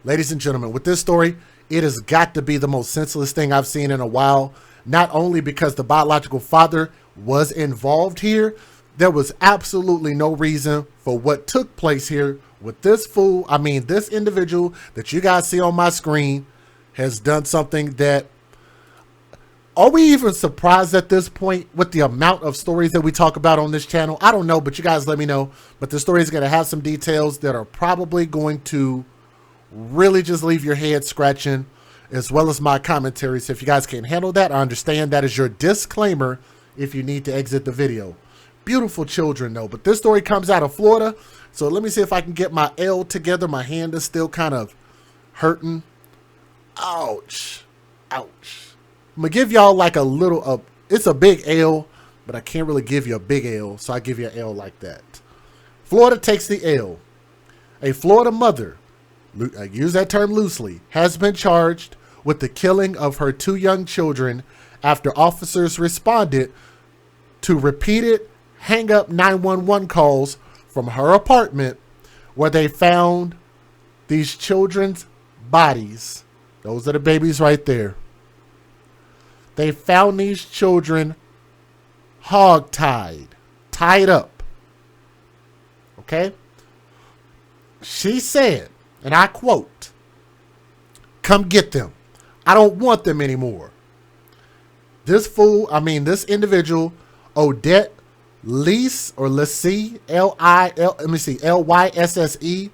Ladies and gentlemen, with this story, it has got to be the most senseless thing I've seen in a while. Not only because the biological father was involved here, there was absolutely no reason for what took place here with this fool. I mean, this individual that you guys see on my screen has done something that, are we even surprised at this point with the amount of stories that we talk about on this channel? I don't know, but you guys let me know. But the story is going to have some details that are probably going to really just leave your head scratching, as well as my commentary. So if you guys can't handle that, I understand. That is your disclaimer if you need to exit the video. Beautiful children though, but this story comes out of Florida. So let me see if I can get my L together. My hand is still kind of hurting. Ouch. Ouch. I'm gonna give y'all like a little, it's a big L, but I can't really give you a big L, so I give you an L like that. Florida takes the L. A Florida mother, I use that term loosely, has been charged with the killing of her 2 young children after officers responded to repeated hang-up 911 calls from her apartment where they found these children's bodies. Those are the babies right there. They found these children hog-tied, tied up. Okay? She said, and I quote, "Come get them. I don't want them anymore." This fool, this individual, Odette Lysse, or Lysse, Lysse,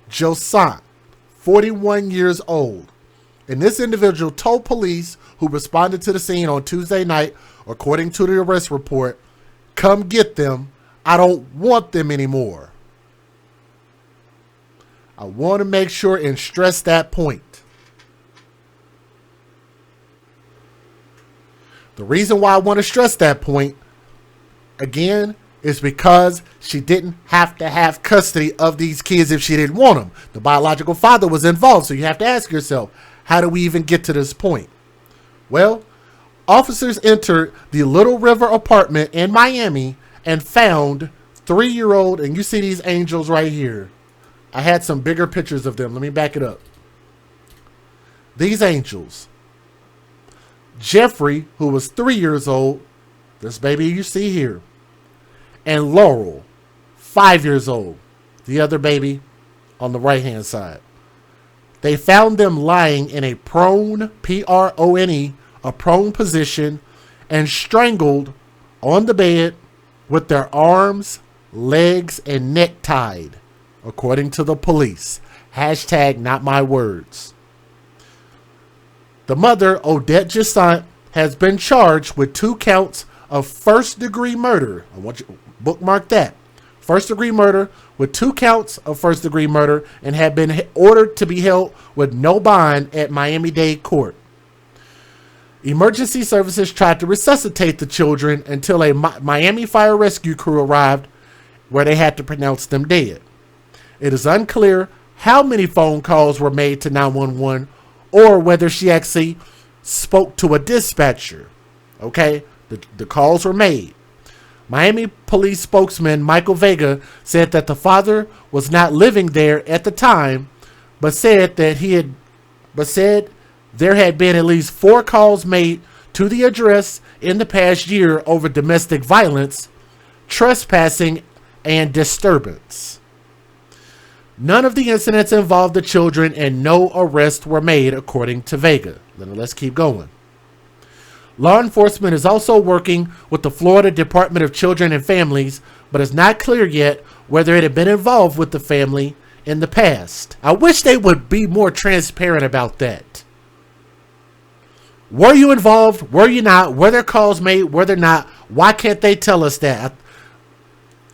Josant, 41 years old. And this individual told police who responded to the scene on Tuesday night, according to the arrest report, "Come get them. I don't want them anymore." I want to make sure and stress that point. The reason why I want to stress that point, again, is because she didn't have to have custody of these kids if she didn't want them. The biological father was involved, so you have to ask yourself, how do we even get to this point? Well, officers entered the Little River apartment in Miami and found 3-year-old, and you see these angels right here. I had some bigger pictures of them. Let me back it up. These angels. Jeffrey, who was 3 years old, this baby you see here, and Laurel, 5 years old, the other baby on the right-hand side. They found them lying in a prone, P-R-O-N-E, a prone position, and strangled on the bed with their arms, legs, and neck tied, according to the police. Hashtag not my words. The mother, Odette Josant, has been charged with 2 counts of first-degree murder. I want you to bookmark that. First-degree murder with 2 counts of first-degree murder, and had been ordered to be held with no bond at Miami-Dade court. Emergency services tried to resuscitate the children until a Miami fire rescue crew arrived, where they had to pronounce them dead. It is unclear how many phone calls were made to 911 or whether she actually spoke to a dispatcher. Okay, the calls were made. Miami police spokesman Michael Vega said that the father was not living there at the time, but said there had been at least 4 calls made to the address in the past year over domestic violence, trespassing, and disturbance. None of the incidents involved the children, and no arrests were made, according to Vega. Let's keep going. Law enforcement is also working with the Florida Department of Children and Families, but it's not clear yet whether it had been involved with the family in the past. I wish they would be more transparent about that. Were you involved? Were you not? Were there calls made? Were there not? Why can't they tell us that?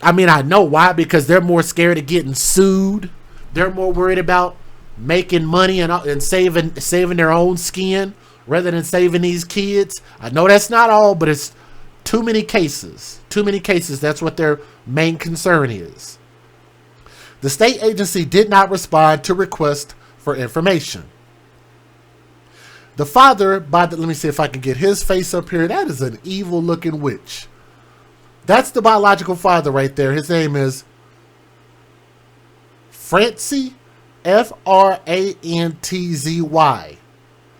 I know why, because they're more scared of getting sued. They're more worried about making money and saving their own skin rather than saving these kids. I know that's not all, but it's too many cases. Too many cases. That's what their main concern is. The state agency did not respond to requests for information. The father, let me see if I can get his face up here. That is an evil looking witch. That's the biological father right there. His name is Francie Frantzy.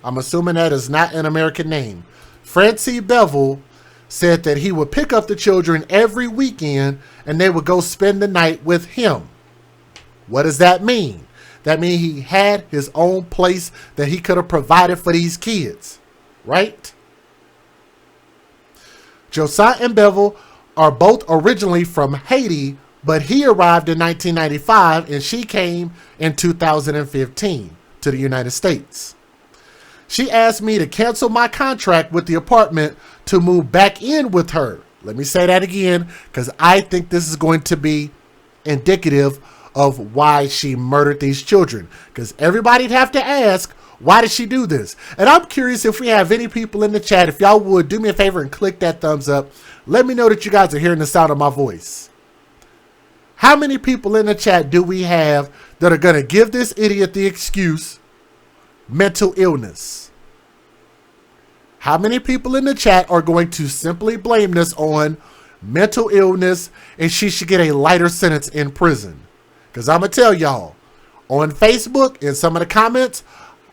I'm assuming that is not an American name. Francie Bevel said that he would pick up the children every weekend and they would go spend the night with him. What does that mean? That means he had his own place that he could have provided for these kids, right? Josiah and Bevel are both originally from Haiti, but he arrived in 1995 and she came in 2015 to the United States. She asked me to cancel my contract with the apartment to move back in with her. Let me say that again, because I think this is going to be indicative of why she murdered these children. Because everybody'd have to ask, why did she do this? And I'm curious if we have any people in the chat. If y'all would, do me a favor and click that thumbs up. Let me know that you guys are hearing the sound of my voice. How many people in the chat do we have that are going to give this idiot the excuse mental illness? How many people in the chat are going to simply blame this on mental illness and she should get a lighter sentence in prison? Because I'm going to tell y'all, on Facebook, in some of the comments,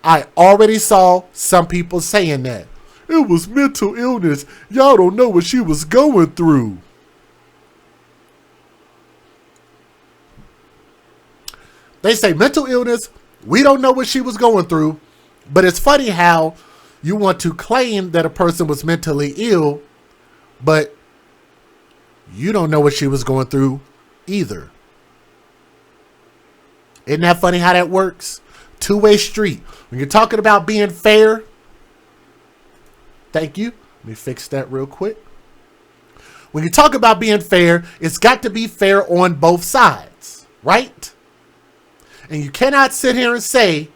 I already saw some people saying that. It was mental illness. Y'all don't know what she was going through. They say mental illness. We don't know what she was going through. But it's funny how you want to claim that a person was mentally ill, but you don't know what she was going through either. Isn't that funny how that works? Two-way street. When you're talking about being fair, thank you. Let me fix that real quick. When you talk about being fair, it's got to be fair on both sides, right? And you cannot sit here and say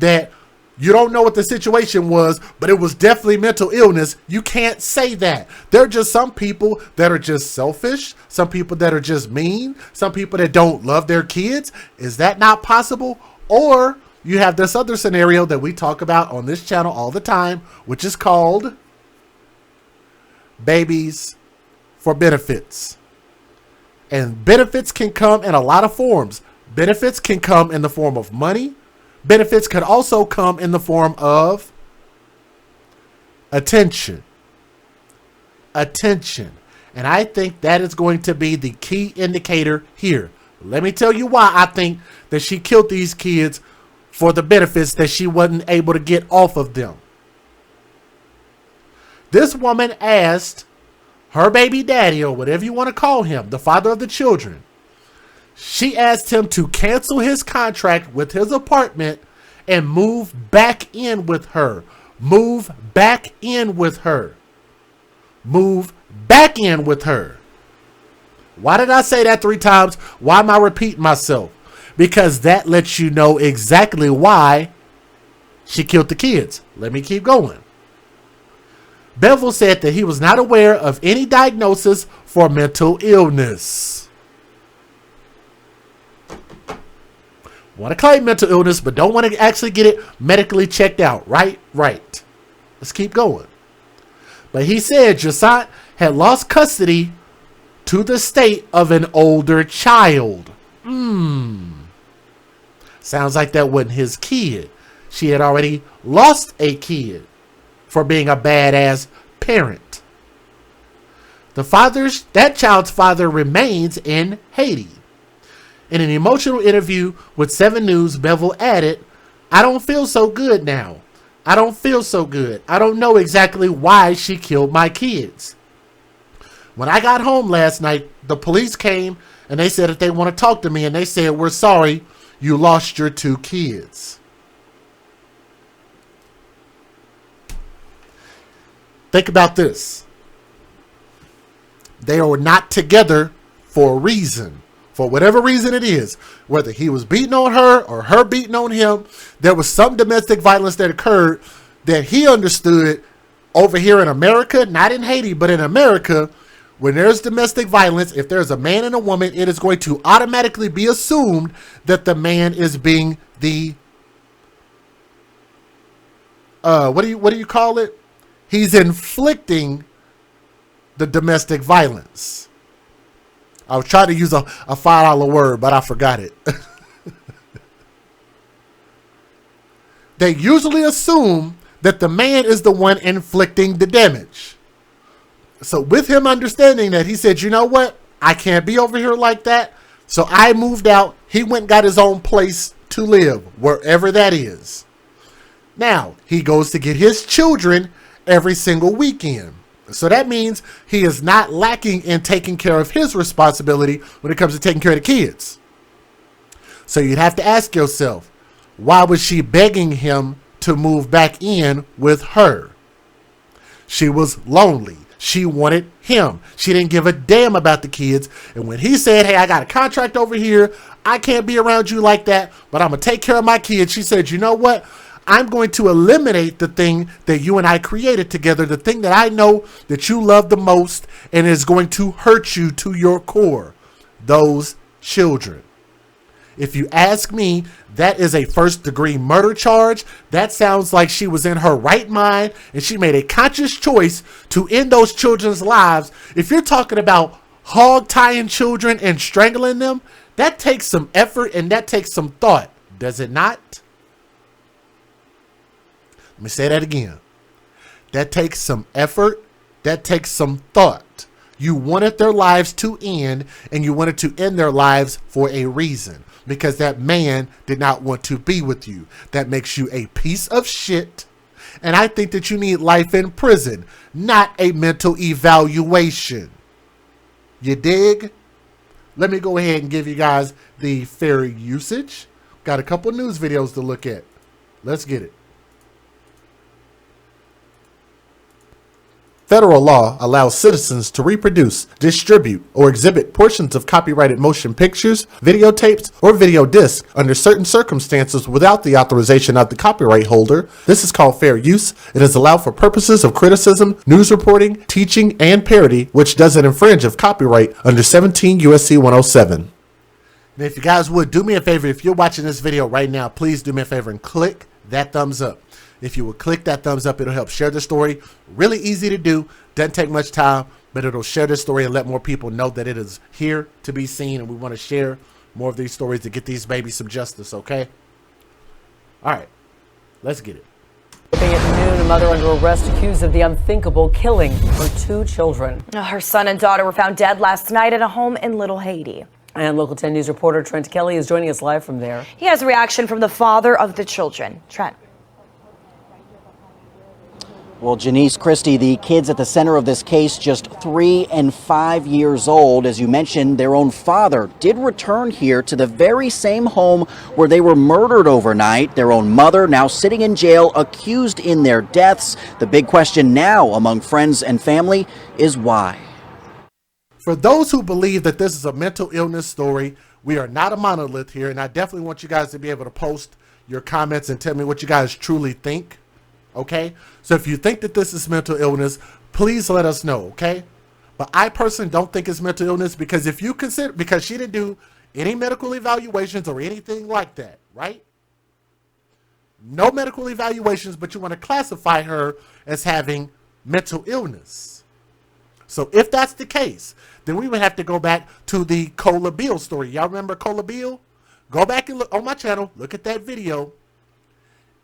that you don't know what the situation was, but it was definitely mental illness. You can't say that. There are just some people that are just selfish. Some people that are just mean. Some people that don't love their kids. Is that not possible? Or you have this other scenario that we talk about on this channel all the time, which is called babies for benefits. And benefits can come in a lot of forms. Benefits can come in the form of money. Benefits could also come in the form of attention. Attention. And I think that is going to be the key indicator here. Let me tell you why I think that she killed these kids for the benefits that she wasn't able to get off of them. This woman asked her baby daddy, or whatever you want to call him, the father of the children, she asked him to cancel his contract with his apartment and move back in with her. Move back in with her. Move back in with her. Why did I say that 3 times? Why am I repeating myself? Because that lets you know exactly why she killed the kids. Let me keep going. Bevel said that he was not aware of any diagnosis for mental illness. Want to claim mental illness, but don't want to actually get it medically checked out. Right? Right. Let's keep going. But he said Josiah had lost custody to the state of an older child. Sounds like that wasn't his kid. She had already lost a kid for being a badass parent. That child's father remains in Haiti. In an emotional interview with 7 News, Bevel added, "I don't feel so good now. I don't feel so good. I don't know exactly why she killed my kids. When I got home last night, the police came and they said that they want to talk to me, and they said, 'We're sorry you lost your 2 kids.'" Think about this. They are not together for a reason. For whatever reason it is, whether he was beating on her or her beating on him, there was some domestic violence that occurred that he understood over here in America, not in Haiti, but in America. When there's domestic violence, if there's a man and a woman, it is going to automatically be assumed that the man is being the, what do you call it? He's inflicting the domestic violence. I was trying to use a $5 word, but I forgot it. they usually assume that the man is the one inflicting the damage. So with him understanding that, he said, you know what? I can't be over here like that. So I moved out. He went and got his own place to live, wherever that is. Now, he goes to get his children every single weekend. So that means he is not lacking in taking care of his responsibility when it comes to taking care of the kids. So you'd have to ask yourself, why was she begging him to move back in with her? She was lonely. She wanted him. She didn't give a damn about the kids. And when he said, hey, I got a contract over here, I can't be around you like that, but I'm going to take care of my kids, she said, you know what? I'm going to eliminate the thing that you and I created together, the thing that I know that you love the most and is going to hurt you to your core, those children. If you ask me, that is a first-degree murder charge. That sounds like she was in her right mind and she made a conscious choice to end those children's lives. If you're talking about hog-tying children and strangling them, that takes some effort and that takes some thought, does it not? Let me say that again. That takes some effort. That takes some thought. You wanted their lives to end, and you wanted to end their lives for a reason, because that man did not want to be with you. That makes you a piece of shit. And I think that you need life in prison, not a mental evaluation. You dig? Let me go ahead and give you guys the fair usage. Got a couple news videos to look at. Let's get it. Federal law allows citizens to reproduce, distribute, or exhibit portions of copyrighted motion pictures, videotapes, or video discs under certain circumstances without the authorization of the copyright holder. This is called fair use. It is allowed for purposes of criticism, news reporting, teaching, and parody, which doesn't infringe of copyright under 17 U.S.C. 107. Now, if you guys would, do me a favor. If you're watching this video right now, please do me a favor and click that thumbs up. If you will click that thumbs up, it'll help share the story. Really easy to do. Doesn't take much time, but it'll share the story and let more people know that it is here to be seen. And we want to share more of these stories to get these babies some justice, okay? All right, let's get it. At noon, a mother under arrest accused of the unthinkable killing her two children. Her son and daughter were found dead last night at a home in Little Haiti. And Local 10 News reporter Trent Kelly is joining us live from there. He has a reaction from the father of the children. Trent. Well, Janice Christie, the kids at the center of this case, just 3 and 5 years old. As you mentioned, their own father did return here to the very same home where they were murdered overnight. Their own mother now sitting in jail, accused in their deaths. The big question now among friends and family is why. For those who believe that this is a mental illness story, we are not a monolith here, and I definitely want you guys to be able to post your comments and tell me what you guys truly think. Okay, so if you think that this is mental illness, please let us know, okay? But I personally don't think it's mental illness, because if you consider, because she didn't do any medical evaluations or anything like that, right? No medical evaluations, but you want to classify her as having mental illness. So if that's the case, then we would have to go back to the Cola Beal story. Y'all remember Cola Beal? Go back and look on my channel, look at that video.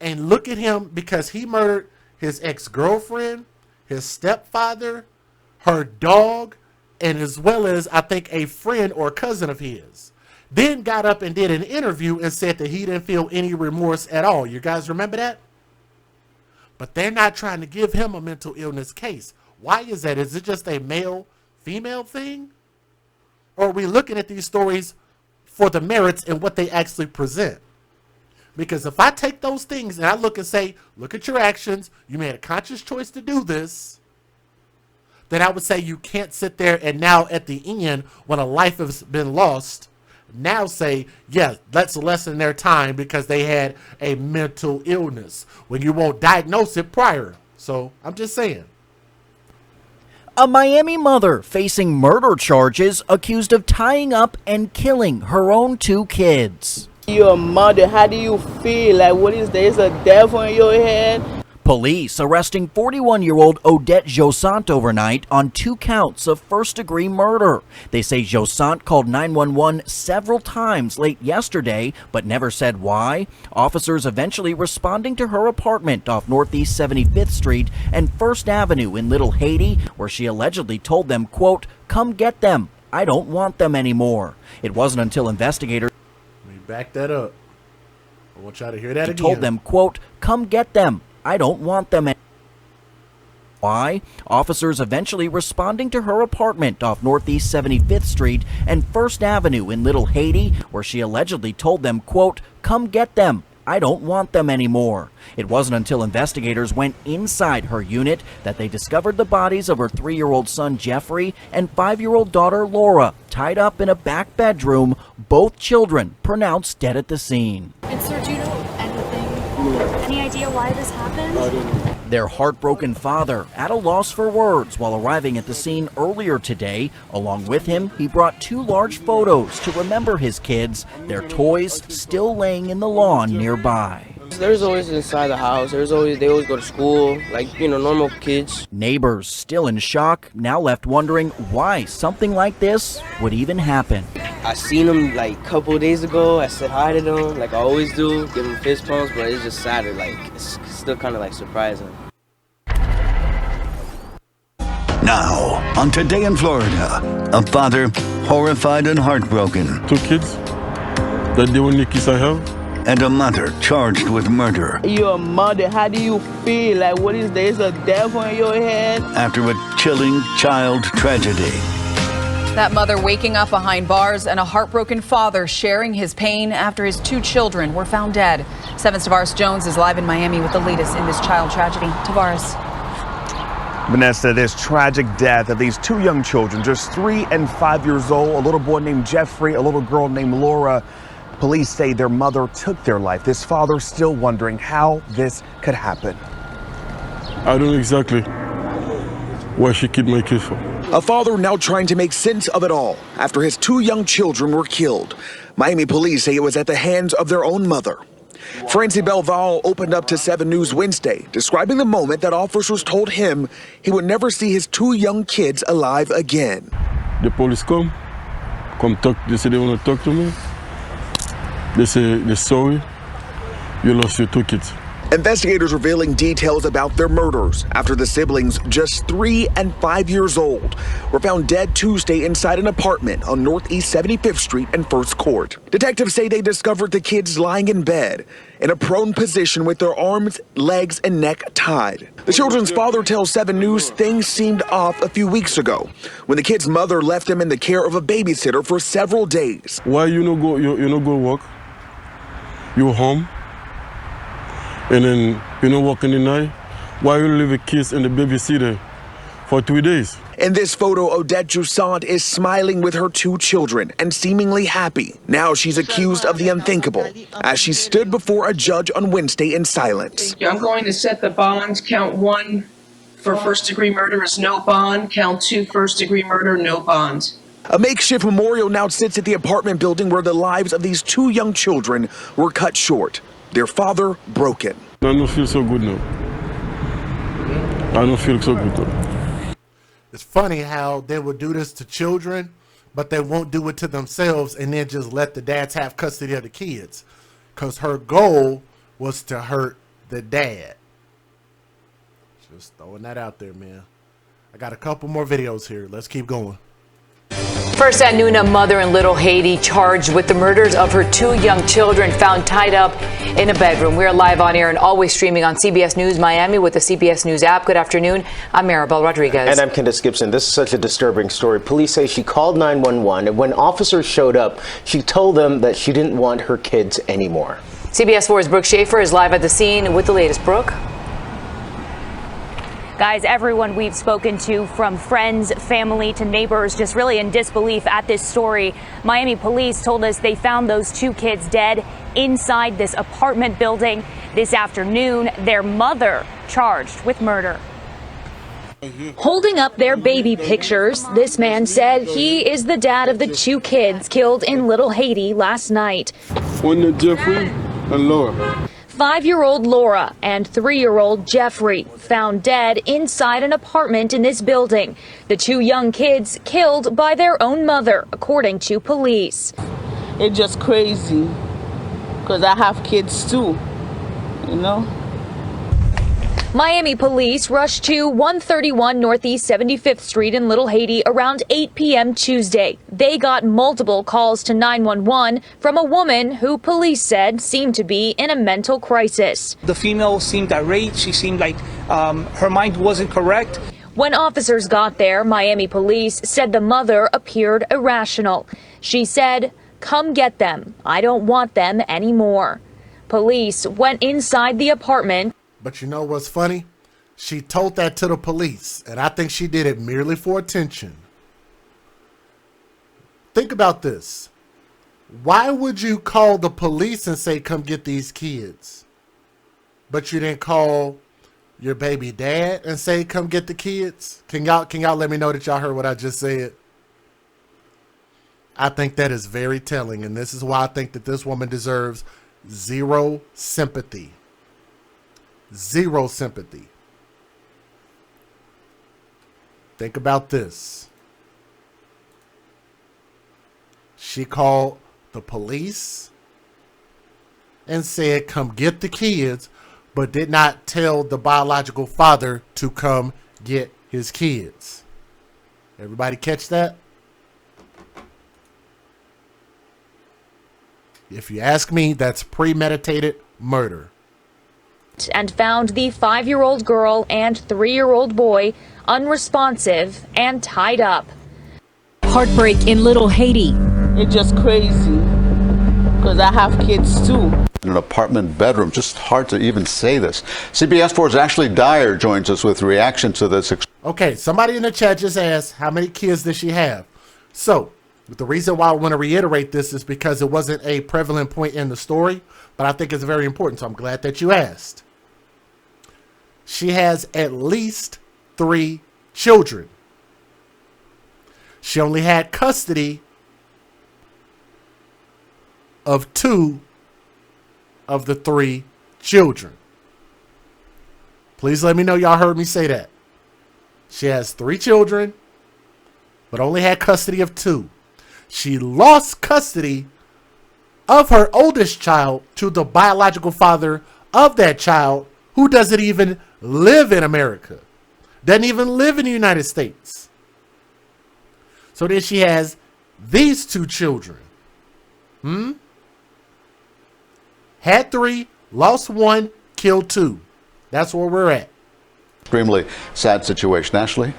And look at him, because he murdered his ex-girlfriend, his stepfather, her dog, and as well as, I think, a friend or cousin of his. Then got up and did an interview and said that he didn't feel any remorse at all. You guys remember that? But they're not trying to give him a mental illness case. Why is that? Is it just a male-female thing? Or are we looking at these stories for the merits and what they actually present? Because if I take those things and I look and say, look at your actions, you made a conscious choice to do this, then I would say you can't sit there and now at the end, when a life has been lost, now say, yeah, let's lessen their time because they had a mental illness, when you won't diagnose it prior. So I'm just saying. A Miami mother facing murder charges, accused of tying up and killing her own two kids. You're a mother, how do you feel? Like, what is there? Is a devil in your head? Police arresting 41-year-old Odette Josant overnight on 2 counts of first-degree murder. They say Josant called 911 several times late yesterday, but never said why. Officers eventually responding to her apartment off Northeast 75th Street and First Avenue in Little Haiti, where she allegedly told them, quote, "Come get them. I don't want them anymore." It wasn't until investigators Let me back that up. I want y'all to hear that again. told them, quote, "Come get them. I don't want them." Why? Officers eventually responding to her apartment off Northeast 75th Street and First Avenue in Little Haiti, where she allegedly told them, quote, "Come get them. I don't want them anymore." It wasn't until investigators went inside her unit that they discovered the bodies of her 3-year-old son Jeffrey and 5-year-old daughter Laura tied up in a back bedroom, both children pronounced dead at the scene. And sir, do you know anything? Any idea why this happened? I don't know. Their heartbroken father at a loss for words while arriving at the scene earlier today. Along with him, he brought 2 large photos to remember his kids, their toys still laying in the lawn nearby. There's always inside the house. They always go to school, like, normal kids. Neighbors still in shock, now left wondering why something like this would even happen. I seen them like a couple of days ago. I said hi to them, like I always do, give them fist bumps, but it's just sadder. Like, it's still kind of like surprising. Now, on Today in Florida, a father horrified and heartbroken, 2 kids. That's the only kids I have. and a mother charged with murder You're a mother. How do you feel? Like, what is there? Is a devil in your head? after a chilling child tragedy. That mother waking up behind bars and a heartbroken father sharing his pain after his 2 children were found dead. 7's Tavares Jones is live in Miami with the latest in this child tragedy. Tavares. Vanessa, this tragic death of these 2 young children, just 3 and 5 years old, a little boy named Jeffrey, a little girl named Laura. Police say their mother took their life. This father still wondering how this could happen. I don't know exactly why she killed my kids for. A father now trying to make sense of it all after his 2 young children were killed. Miami police say it was at the hands of their own mother. Francie Belval opened up to 7 News Wednesday, describing the moment that officers told him he would never see his 2 young kids alive again. The police come talk. They say they want to talk to me. They say they're sorry. You lost your 2 kids. Investigators revealing details about their murders after the siblings, just 3 and 5 years old, were found dead Tuesday inside an apartment on Northeast 75th Street and First Court. Detectives say they discovered the kids lying in bed in a prone position with their arms, legs, and neck tied. The children's father tells 7 News things seemed off a few weeks ago when the kid's mother left him in the care of a babysitter for several days. Why you no go work? You home? And then you know walk in the night? Why you leave the kids and the babysitter for 3 days? In this photo, Odette Josant is smiling with her 2 children and seemingly happy. Now she's accused of the unthinkable as she stood before a judge on Wednesday in silence. I'm going to set the bond. Count 1 for first-degree murder is no bond. Count 2 first-degree murder, no bond. A makeshift memorial now sits at the apartment building where the lives of these 2 young children were cut short. Their father broken. I don't feel so good now. I don't feel so good now. It's funny how they would do this to children, but they won't do it to themselves and then just let the dads have custody of the kids. Because her goal was to hurt the dad. Just throwing that out there, man. I got a couple more videos here. Let's keep going. First at noon, a mother in Little Haiti charged with the murders of her 2 young children found tied up in a bedroom. We're live on air and always streaming on CBS News Miami with the CBS News app. Good afternoon. I'm Maribel Rodriguez. And I'm Kendis Gibson. This is such a disturbing story. Police say she called 911, and when officers showed up, she told them that she didn't want her kids anymore. CBS 4's Brooke Schaefer is live at the scene with the latest. Brooke? Guys, everyone we've spoken to, from friends, family to neighbors, just really in disbelief at this story. Miami police told us they found those 2 kids dead inside this apartment building this afternoon. Their mother charged with murder. Holding up their baby pictures, this man said he is the dad of the 2 kids killed in Little Haiti last night. One Jeffrey and Laura. 5-year-old Laura and 3-year-old Jeffrey found dead inside an apartment in this building. The 2 young kids killed by their own mother, according to police. It's just crazy because I have kids too, you know. Miami police rushed to 131 Northeast 75th Street in Little Haiti around 8 p.m. Tuesday. They got multiple calls to 911 from a woman who police said seemed to be in a mental crisis. The female seemed irate. She seemed like her mind wasn't correct. When officers got there, Miami police said the mother appeared irrational. She said, "Come get them. I don't want them anymore." Police went inside the apartment. But you know what's funny? She told that to the police, and I think she did it merely for attention. Think about this. Why would you call the police and say, "Come get these kids"? But you didn't call your baby dad and say, "Come get the kids"? Can y'all let me know that y'all heard what I just said? I think that is very telling, and this is why I think that this woman deserves zero sympathy. Zero sympathy. Think about this. She called the police and said, "Come get the kids," but did not tell the biological father to come get his kids. Everybody catch that? If you ask me, that's premeditated murder. And found the 5-year-old girl and 3-year-old boy unresponsive and tied up. Heartbreak in Little Haiti. It's just crazy because I have kids too. In an apartment bedroom, just hard to even say this. CBS 4's Ashley Dyer joins us with reaction to this. Okay, somebody in the chat just asked, how many kids does she have? So, the reason why I want to reiterate this is because it wasn't a prevalent point in the story, but I think it's very important, so I'm glad that you asked. She has at least 3 children. She only had custody of 2 of the 3 children. Please let me know y'all heard me say that. She has 3 children, but only had custody of 2. She lost custody of her oldest child to the biological father of that child, who doesn't even live in America, doesn't even live in the United States. So then she has these 2 children. Had 3, lost 1, killed 2. That's where we're at. Extremely sad situation. Ashley?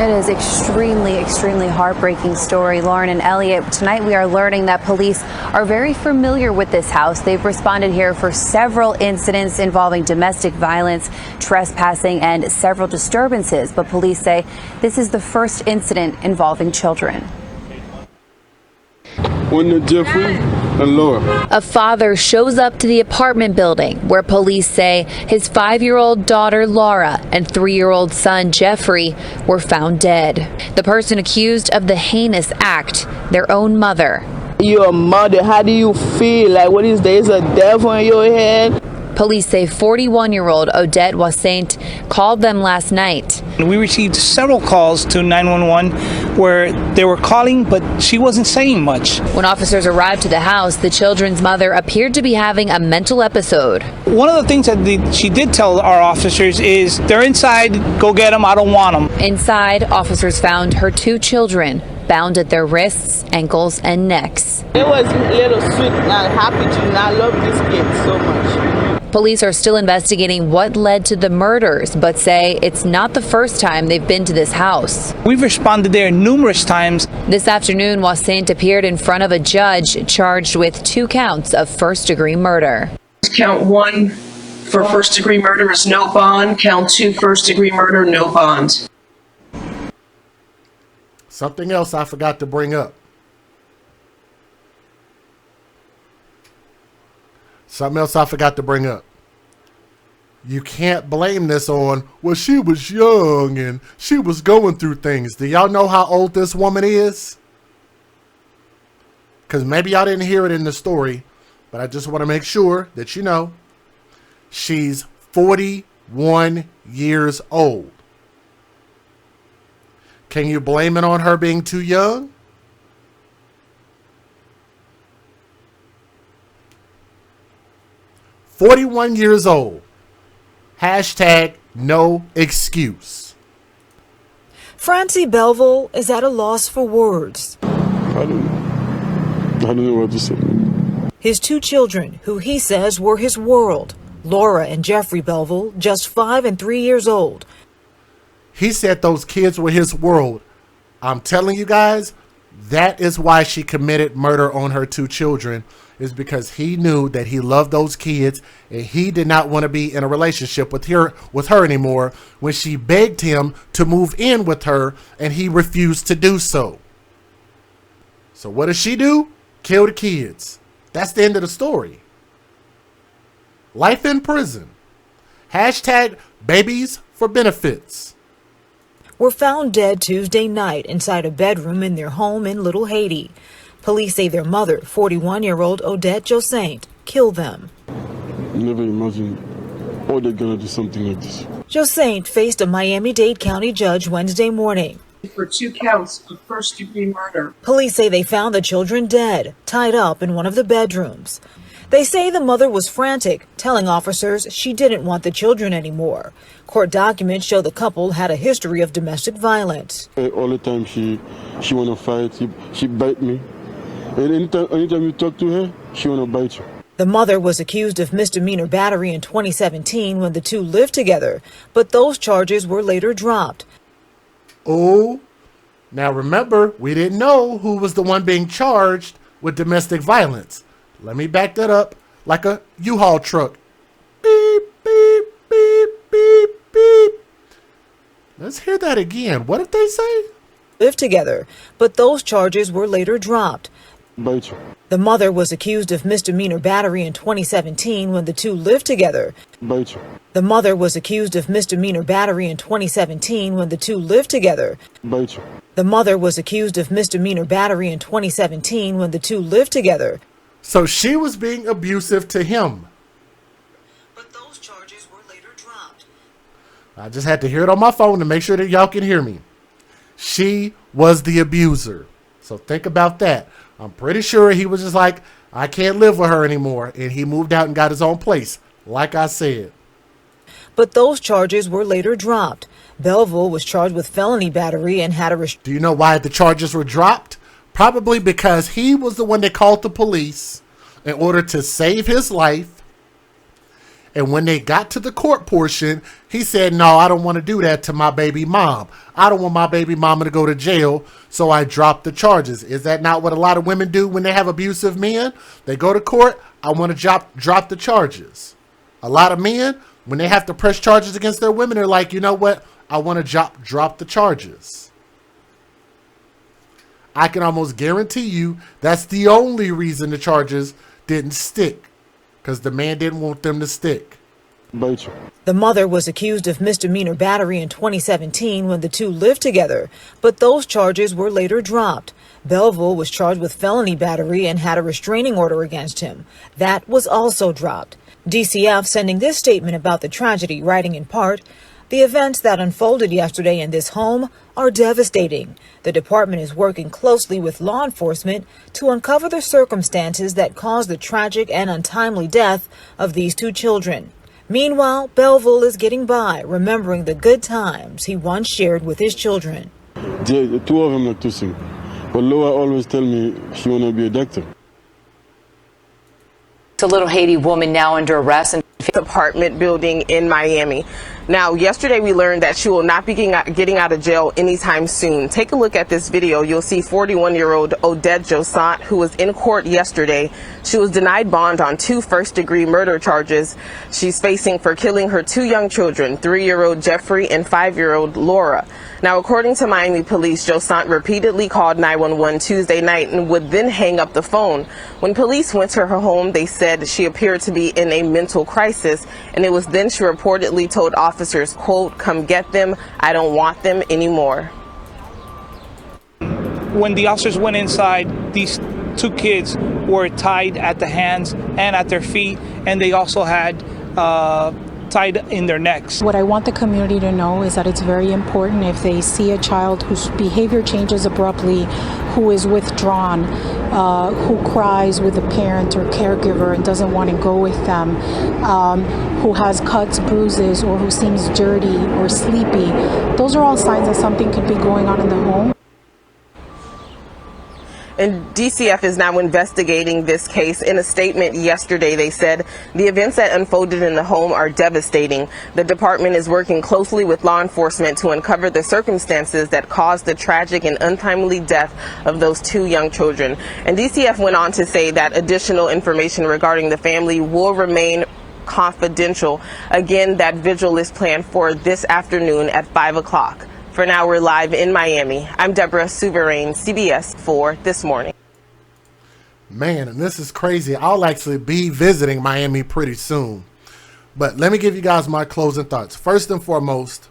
It is extremely heartbreaking story. Lauren and Elliot, tonight we are learning that police are very familiar with this house. They've responded here for several incidents involving domestic violence, trespassing, and several disturbances. But police say this is the first incident involving children. Jeffrey and Laura. A father shows up to the apartment building where police say his 5-year-old daughter Laura and 3-year-old son Jeffrey were found dead. The person accused of the heinous act, their own mother. Your mother, how do you feel? Like, what is there? Is a devil in your head? Police say 41-year-old Odette Wassaint called them last night. We received several calls to 911 where they were calling, but she wasn't saying much. When officers arrived to the house, the children's mother appeared to be having a mental episode. One of the things that she did tell our officers is, they're inside, go get them, I don't want them. Inside, officers found her 2 children bound at their wrists, ankles, and necks. It was a little sweet and happy to not love this kid so much. Police are still investigating what led to the murders, but say it's not the first time they've been to this house. We've responded there numerous times. This afternoon, Wassaint appeared in front of a judge charged with 2 counts of first-degree murder. Count 1 for first-degree murder is no bond. Count 2, first-degree murder, no bond. Something else I forgot to bring up. You can't blame this on, well, she was young and she was going through things. Do y'all know how old this woman is? Because maybe y'all didn't hear it in the story, but I just want to make sure that you know she's 41 years old. Can you blame it on her being too young? "41 years old. Hashtag no excuse." Francie Belville is at a loss for words. I don't know what to say. His two children, who he says were his world, Laura and Jeffrey Belville, just 5 and 3 years old. He said those kids were his world. I'm telling you guys, that is why she committed murder on her two children, is because he knew that he loved those kids and he did not want to be in a relationship with her anymore when she begged him to move in with her and he refused to do so. So what does she do? Kill the kids. That's the end of the story. Life in prison. Hashtag babies for benefits. Were found dead Tuesday night inside a bedroom in their home in Little Haiti. Police say their mother, 41-year-old Odette Josaint, killed them. Never imagined they're gonna do something like this. Josaint faced a Miami-Dade County judge Wednesday morning For 2 counts of first-degree murder. Police say they found the children dead, tied up in one of the bedrooms. They say the mother was frantic, telling officers she didn't want the children anymore. Court documents show the couple had a history of domestic violence. All the time she wanna fight, she bite me. And anytime you talk to her, she wanna bite you. The mother was accused of misdemeanor battery in 2017 when the two lived together, but those charges were later dropped. Oh, now remember, we didn't know who was the one being charged with domestic violence. Let me back that up like a U-Haul truck. Beep, beep, beep, beep, beep. Let's hear that again. What did they say? Lived together, but those charges were later dropped. Bite you. The mother was accused of misdemeanor battery in 2017 when the two lived together. Bite you. The mother was accused of misdemeanor battery in 2017 when the two lived together. Bite you. The mother was accused of misdemeanor battery in 2017 when the two lived together. So she was being abusive to him. But those charges were later dropped. I just had to hear it on my phone to make sure that y'all can hear me. She was the abuser. So think about that. I'm pretty sure he was just like, I can't live with her anymore. And he moved out and got his own place, like I said. But those charges were later dropped. Belville was charged with felony battery and had a Do you know why the charges were dropped? Probably because he was the one that called the police in order to save his life. And when they got to the court portion, he said, no, I don't want to do that to my baby mom. I don't want my baby mama to go to jail, so I dropped the charges. Is that not what a lot of women do when they have abusive men? They go to court, I want to drop the charges. A lot of men, when they have to press charges against their women, they're like, you know what? I want to drop the charges. I can almost guarantee you that's the only reason the charges didn't stick, because the man didn't want them to stick. Bite you. The mother was accused of misdemeanor battery in 2017 when the two lived together, but those charges were later dropped. Belville was charged with felony battery and had a restraining order against him. That was also dropped. DCF sending this statement about the tragedy, writing in part, "The events that unfolded yesterday in this home are devastating. The department is working closely with law enforcement to uncover the circumstances that caused the tragic and untimely death of these two children. Meanwhile, Belville is getting by, remembering the good times he once shared with his children." The two of them like to sing. But Laura always tell me she want to be a doctor. It's a Little Haiti woman now under arrest in apartment building in Miami. Now, yesterday we learned that she will not be getting out of jail anytime soon. Take a look at this video. You'll see 41-year-old Odette Josaint, who was in court yesterday. She was denied bond on 2 first-degree murder charges she's facing for killing her 2 young children, 3-year-old Jeffrey and 5-year-old Laura. Now, according to Miami police, Josaint repeatedly called 911 Tuesday night and would then hang up the phone. When police went to her home, they said she appeared to be in a mental crisis, and it was then she reportedly told officers, quote, "Come get them. I don't want them anymore." When the officers went inside, these two kids were tied at the hands and at their feet, and they also had tied in their necks. What I want the community to know is that it's very important if they see a child whose behavior changes abruptly, who is withdrawn, who cries with a parent or caregiver and doesn't want to go with them, who has cuts, bruises, or who seems dirty or sleepy. Those are all signs that something could be going on in the home. And DCF is now investigating this case. In a statement yesterday, they said the events that unfolded in the home are devastating. The department is working closely with law enforcement to uncover the circumstances that caused the tragic and untimely death of those two young children. And DCF went on to say that additional information regarding the family will remain confidential. Again, that vigil is planned for this afternoon at 5 o'clock. For now, we're live in Miami. I'm Deborah Souverain, CBS 4 This Morning. Man, and this is crazy. I'll actually be visiting Miami pretty soon. But let me give you guys my closing thoughts. First and foremost,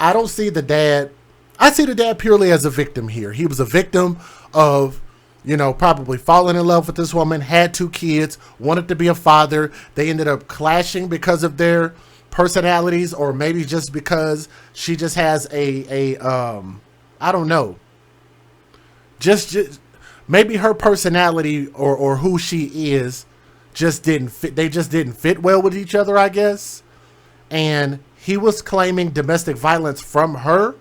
I don't see the dad. I see the dad purely as a victim here. He was a victim of, you know, probably falling in love with this woman, had two kids, wanted to be a father. They ended up clashing because of their personalities, or maybe just because she just has I don't know, just maybe her personality or who she is just didn't fit. They just didn't fit well with each other, I guess. And he was claiming domestic violence from her,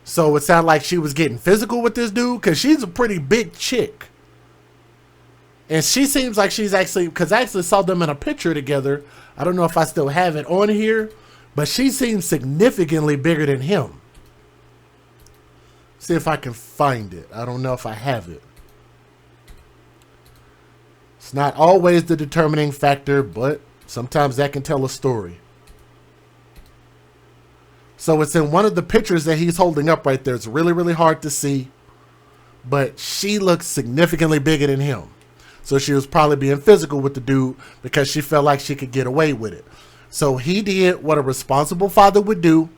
so it sounded like she was getting physical with this dude, because she's a pretty big chick. And she seems like she's actually, because I actually saw them in a picture together. I don't know if I still have it on here, but she seems significantly bigger than him. See if I can find it. I don't know if I have it. It's not always the determining factor, but sometimes that can tell a story. So it's in one of the pictures that he's holding up right there. It's really, really hard to see, but she looks significantly bigger than him. So she was probably being physical with the dude because she felt like she could get away with it. So he did what a responsible father would do.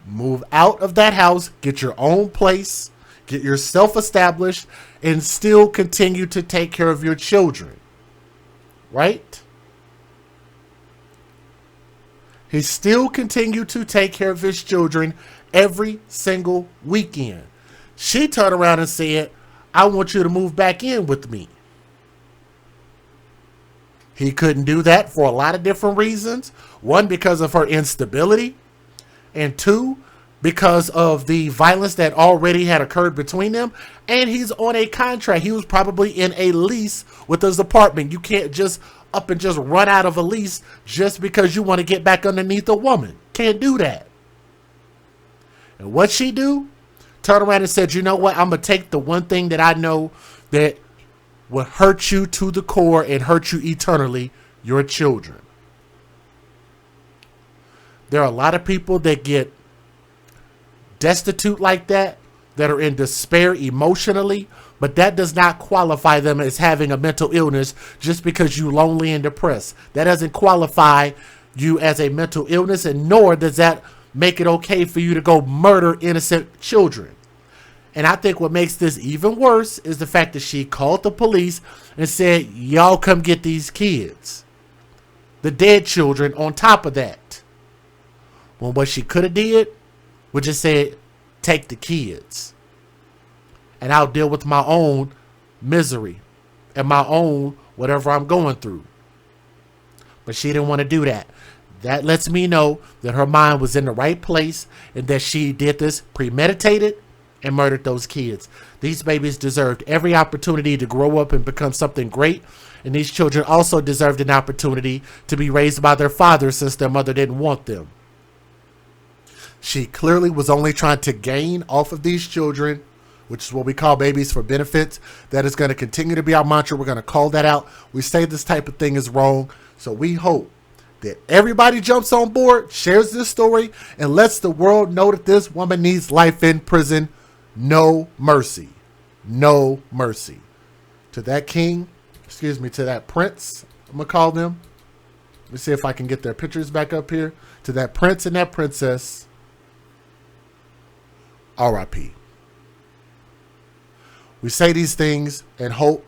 Move out of that house, get your own place, get yourself established, and still continue to take care of your children. Right? He still continued to take care of his children every single weekend. She turned around and said, I want you to move back in with me. He couldn't do that for a lot of different reasons. One, because of her instability. And two, because of the violence that already had occurred between them. And he's on a contract. He was probably in a lease with his apartment. You can't just up and just run out of a lease just because you want to get back underneath a woman. Can't do that. And what she do? Turned around and said, you know what? I'm going to take the one thing that I know that will hurt you to the core and hurt you eternally, your children. There are a lot of people that get destitute like that are in despair emotionally, but that does not qualify them as having a mental illness just because you're lonely and depressed. That doesn't qualify you as a mental illness, and nor does that make it okay for you to go murder innocent children. And I think what makes this even worse is the fact that she called the police and said, y'all come get these kids. The dead children on top of that. Well, what she could have did was just said, take the kids. And I'll deal with my own misery and my own whatever I'm going through. But she didn't want to do that. That lets me know that her mind was in the right place and that she did this premeditated and murdered those kids. These babies deserved every opportunity to grow up and become something great. And these children also deserved an opportunity to be raised by their father since their mother didn't want them. She clearly was only trying to gain off of these children, which is what we call babies for benefits. That is going to continue to be our mantra. We're going to call that out. We say this type of thing is wrong. So we hope that everybody jumps on board, shares this story, and lets the world know that this woman needs life in prison. No mercy. No mercy. To that king, to that prince, I'm going to call them. Let me see if I can get their pictures back up here. To that prince and that princess, R.I.P. We say these things and hope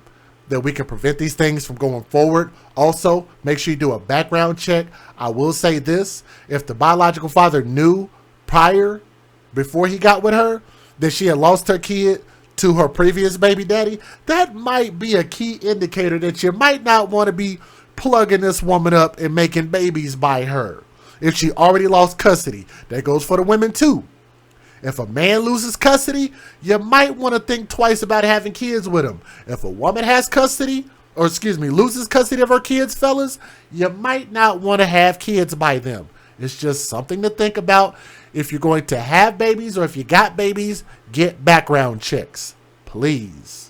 that we can prevent these things from going forward. Also, make sure you do a background check. I will say this, if the biological father knew prior, before he got with her, that she had lost her kid to her previous baby daddy, that might be a key indicator that you might not want to be plugging this woman up and making babies by her. If she already lost custody, that goes for the women too. If a man loses custody, you might want to think twice about having kids with him. If a woman has custody, or loses custody of her kids, fellas, you might not want to have kids by them. It's just something to think about. If you're going to have babies or if you got babies, get background checks, please.